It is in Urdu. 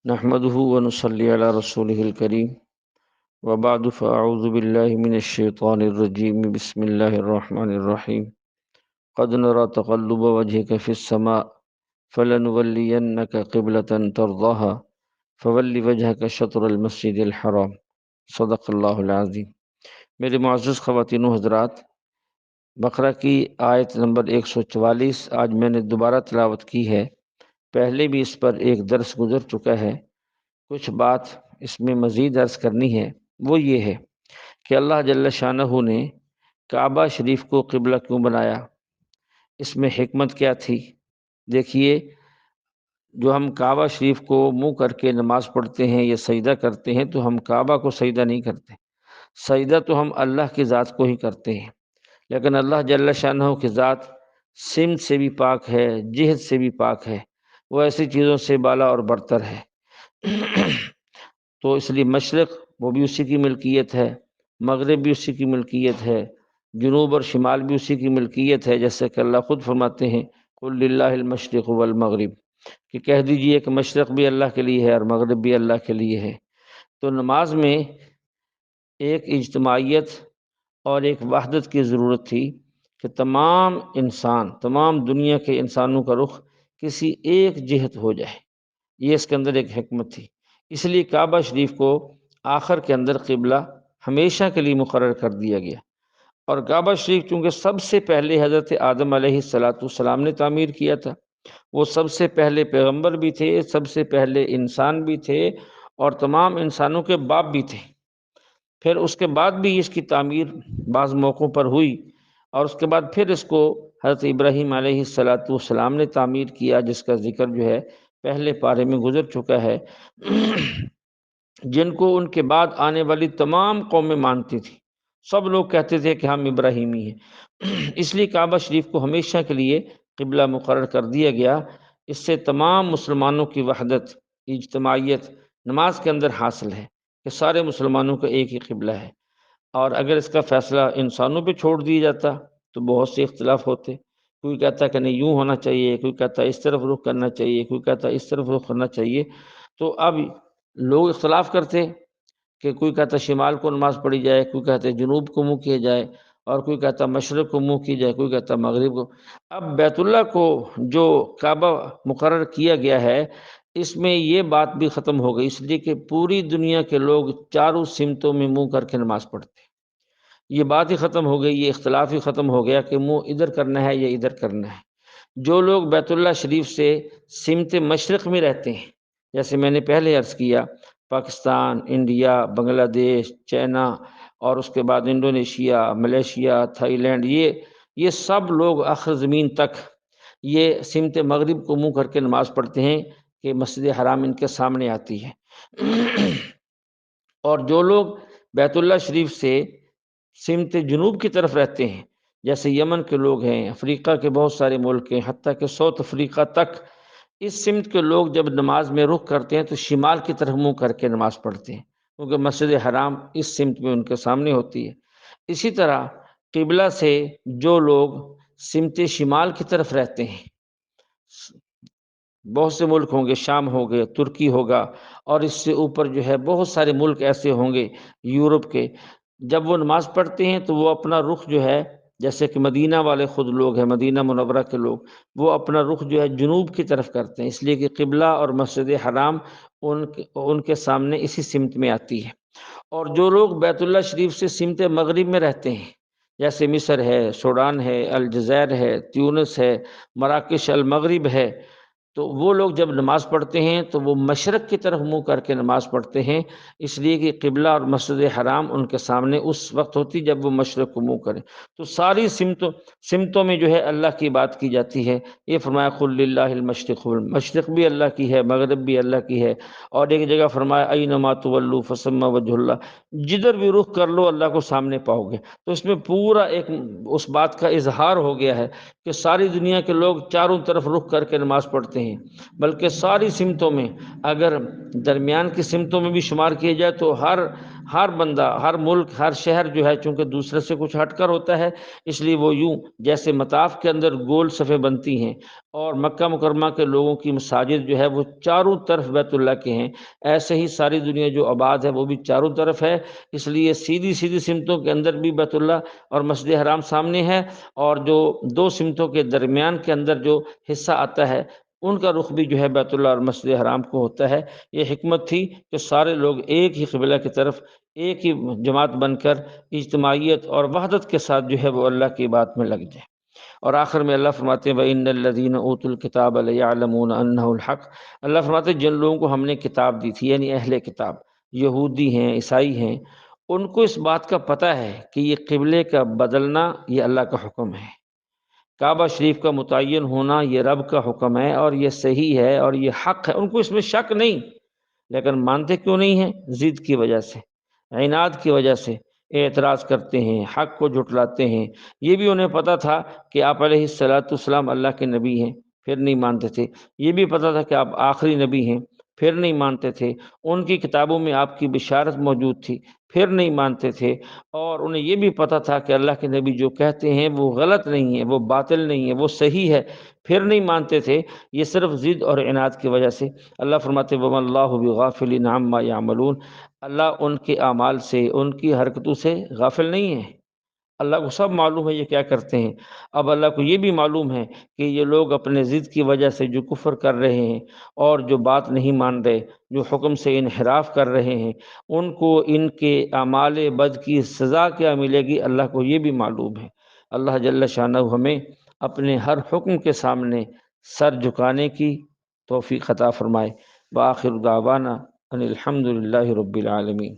نحمده ونصلي على رسوله الكريم وبعد فأعوذ بالله من الشيطان الرجيم بسم الله الرحمن الرحيم قد نرى تقلب وجهك في السماء فلنولينك قبلة ترضاها فول وجهك شطر المسجد الحرام صدق اللہ العظیم۔ میرے معزز خواتین و حضرات، بقرہ کی آیت نمبر 144 آج میں نے دوبارہ تلاوت کی ہے۔ پہلے بھی اس پر ایک درس گزر چکا ہے، کچھ بات اس میں مزید عرض کرنی ہے۔ وہ یہ ہے کہ اللہ جل شانہ نے کعبہ شریف کو قبلہ کیوں بنایا، اس میں حکمت کیا تھی۔ دیکھیے، جو ہم کعبہ شریف کو منہ کر کے نماز پڑھتے ہیں یا سجدہ کرتے ہیں تو ہم کعبہ کو سجدہ نہیں کرتے، سجدہ تو ہم اللہ کی ذات کو ہی کرتے ہیں۔ لیکن اللہ جل شانہ کی ذات سمت سے بھی پاک ہے، جہت سے بھی پاک ہے، وہ ایسی چیزوں سے بالا اور برتر ہے۔ تو اس لیے مشرق وہ بھی اسی کی ملکیت ہے، مغرب بھی اسی کی ملکیت ہے، جنوب اور شمال بھی اسی کی ملکیت ہے، جیسے کہ اللہ خود فرماتے ہیں قل للہ المشرق والمغرب، کہ کہہ دیجئے کہ مشرق بھی اللہ کے لیے ہے اور مغرب بھی اللہ کے لیے ہے۔ تو نماز میں ایک اجتماعیت اور ایک وحدت کی ضرورت تھی کہ تمام انسان، تمام دنیا کے انسانوں کا رخ کسی ایک جہت ہو جائے، یہ اس کے اندر ایک حکمت تھی۔ اس لیے کعبہ شریف کو آخر کے اندر قبلہ ہمیشہ کے لیے مقرر کر دیا گیا۔ اور کعبہ شریف چونکہ سب سے پہلے حضرت آدم علیہ السلام نے تعمیر کیا تھا، وہ سب سے پہلے پیغمبر بھی تھے، سب سے پہلے انسان بھی تھے اور تمام انسانوں کے باپ بھی تھے۔ پھر اس کے بعد بھی اس کی تعمیر بعض موقعوں پر ہوئی، اور اس کے بعد پھر اس کو حضرت ابراہیم علیہ السلام نے تعمیر کیا، جس کا ذکر جو ہے پہلے پارے میں گزر چکا ہے، جن کو ان کے بعد آنے والی تمام قومیں مانتی تھیں۔ سب لوگ کہتے تھے کہ ہم ابراہیمی ہیں۔ اس لیے کعبہ شریف کو ہمیشہ کے لیے قبلہ مقرر کر دیا گیا۔ اس سے تمام مسلمانوں کی وحدت، اجتماعیت نماز کے اندر حاصل ہے کہ سارے مسلمانوں کا ایک ہی قبلہ ہے۔ اور اگر اس کا فیصلہ انسانوں پہ چھوڑ دیا جاتا تو بہت سے اختلاف ہوتے، کوئی کہتا کہ نہیں یوں ہونا چاہیے، کوئی کہتا اس طرف رخ کرنا چاہیے، کوئی کہتا اس طرف رخ کرنا چاہیے۔ تو اب لوگ اختلاف کرتے کہ کوئی کہتا شمال کو نماز پڑھی جائے، کوئی کہتا جنوب کو منہ کیا جائے، اور کوئی کہتا مشرق کو منہ کی جائے، کوئی کہتا مغرب کو۔ اب بیت اللہ کو جو کعبہ مقرر کیا گیا ہے، اس میں یہ بات بھی ختم ہو گئی، اس لیے کہ پوری دنیا کے لوگ چاروں سمتوں میں منہ کر کے نماز پڑھتے ہیں۔ یہ بات ہی ختم ہو گئی، یہ اختلاف ہی ختم ہو گیا کہ منہ ادھر کرنا ہے یا ادھر کرنا ہے۔ جو لوگ بیت اللہ شریف سے سمت مشرق میں رہتے ہیں، جیسے میں نے پہلے عرض کیا، پاکستان، انڈیا، بنگلہ دیش، چائنا، اور اس کے بعد انڈونیشیا، ملیشیا، تھائی لینڈ، یہ سب لوگ آخر زمین تک یہ سمت مغرب کو منہ کر کے نماز پڑھتے ہیں کہ مسجد حرام ان کے سامنے آتی ہے۔ اور جو لوگ بیت اللہ شریف سے سمت جنوب کی طرف رہتے ہیں، جیسے یمن کے لوگ ہیں، افریقہ کے بہت سارے ملک ہیں، حتیٰ کہ ساؤتھ افریقہ تک، اس سمت کے لوگ جب نماز میں رخ کرتے ہیں تو شمال کی طرف منہ کر کے نماز پڑھتے ہیں، کیونکہ مسجد حرام اس سمت میں ان کے سامنے ہوتی ہے۔ اسی طرح قبلہ سے جو لوگ سمت شمال کی طرف رہتے ہیں، بہت سے ملک ہوں گے، شام ہو گئے، ترکی ہوگا، اور اس سے اوپر جو ہے بہت سارے ملک ایسے ہوں گے یورپ کے، جب وہ نماز پڑھتے ہیں تو وہ اپنا رخ جو ہے، جیسے کہ مدینہ والے خود لوگ ہیں، مدینہ منورہ کے لوگ، وہ اپنا رخ جو ہے جنوب کی طرف کرتے ہیں، اس لیے کہ قبلہ اور مسجد حرام ان کے سامنے اسی سمت میں آتی ہے۔ اور جو لوگ بیت اللہ شریف سے سمت مغرب میں رہتے ہیں، جیسے مصر ہے، سوڈان ہے، الجزائر ہے، تیونس ہے، مراکش المغرب ہے، تو وہ لوگ جب نماز پڑھتے ہیں تو وہ مشرق کی طرف منہ کر کے نماز پڑھتے ہیں، اس لیے کہ قبلہ اور مسجد حرام ان کے سامنے اس وقت ہوتی جب وہ مشرق کو منہ کریں۔ تو ساری سمتوں میں جو ہے اللہ کی بات کی جاتی ہے۔ یہ فرمایا قل للہ المشرق مشرق بھی اللہ کی ہے، مغرب بھی اللہ کی ہے، اور ایک جگہ فرمایا اینما تولوا فثم وجہ اللہ، جدھر بھی رخ کر لو اللہ کو سامنے پاؤ گے۔ تو اس میں پورا ایک اس بات کا اظہار ہو گیا ہے کہ ساری دنیا کے لوگ چاروں طرف رخ کر کے نماز پڑھتے ہیں۔ ہوتے ہیں، بلکہ ساری سمتوں میں، اگر درمیان کی سمتوں میں بھی شمار کیا جائے تو ہر بندہ، ہر ملک، ہر شہر جو ہے چونکہ دوسرے سے کچھ ہٹ کر ہوتا ہے، اس لیے وہ یوں جیسے مطاف کے اندر گول صفیں بنتی ہیں اور مکہ مکرمہ کے لوگوں کی مساجد جو ہے وہ چاروں طرف بیت اللہ کے ہیں، ایسے ہی ساری دنیا جو آباد ہے وہ بھی چاروں طرف ہے، اس لیے سیدھی سیدھی سمتوں کے اندر بھی بیت اللہ اور مسجد حرام سامنے ہے، اور جو دو سمتوں کے درمیان کے اندر جو حصہ آتا ہے ان کا رخ بھی جو ہے بیت اللہ اور مسجد حرام کو ہوتا ہے۔ یہ حکمت تھی کہ سارے لوگ ایک ہی قبلہ کی طرف ایک ہی جماعت بن کر اجتماعیت اور وحدت کے ساتھ جو ہے وہ اللہ کی بات میں لگ جائے۔ اور آخر میں اللہ فرماتے ہیں وَإِنَّ الَّذِينَ أُوتُوا الْكِتَابَ لَيَعْلَمُونَ أَنَّهُ الْحَقُّ، اللہ فرماتے ہیں جن لوگوں کو ہم نے کتاب دی تھی یعنی اہل کتاب، یہودی ہیں، عیسائی ہیں، ان کو اس بات کا پتہ ہے کہ یہ قبلے کا بدلنا یہ اللہ کا حکم ہے، کعبہ شریف کا متعین ہونا یہ رب کا حکم ہے اور یہ صحیح ہے اور یہ حق ہے، ان کو اس میں شک نہیں، لیکن مانتے کیوں نہیں ہیں؟ ضد کی وجہ سے، عناد کی وجہ سے اعتراض کرتے ہیں، حق کو جھٹلاتے ہیں۔ یہ بھی انہیں پتہ تھا کہ آپ علیہ الصلاۃ والسلام اللہ کے نبی ہیں، پھر نہیں مانتے تھے، یہ بھی پتہ تھا کہ آپ آخری نبی ہیں، پھر نہیں مانتے تھے، ان کی کتابوں میں آپ کی بشارت موجود تھی، پھر نہیں مانتے تھے، اور انہیں یہ بھی پتہ تھا کہ اللہ کے نبی جو کہتے ہیں وہ غلط نہیں ہے، وہ باطل نہیں ہے، وہ صحیح ہے، پھر نہیں مانتے تھے، یہ صرف ضد اور عناد کی وجہ سے۔ اللہ فرماتے وَمَا اللَّهُ بِغَافِلٍ عَمَّا يَعْمَلُونَ، اللہ ان کے اعمال سے، ان کی حرکتوں سے غافل نہیں ہے، اللہ کو سب معلوم ہے یہ کیا کرتے ہیں۔ اب اللہ کو یہ بھی معلوم ہے کہ یہ لوگ اپنے ضد کی وجہ سے جو کفر کر رہے ہیں اور جو بات نہیں مان رہے، جو حکم سے انحراف کر رہے ہیں، ان کو ان کے اعمال بد کی سزا کیا ملے گی اللہ کو یہ بھی معلوم ہے۔ اللہ جل شانہ ہمیں اپنے ہر حکم کے سامنے سر جھکانے کی توفیق عطا فرمائے۔ وآخر دعوانا ان الحمد للہ رب العالمین۔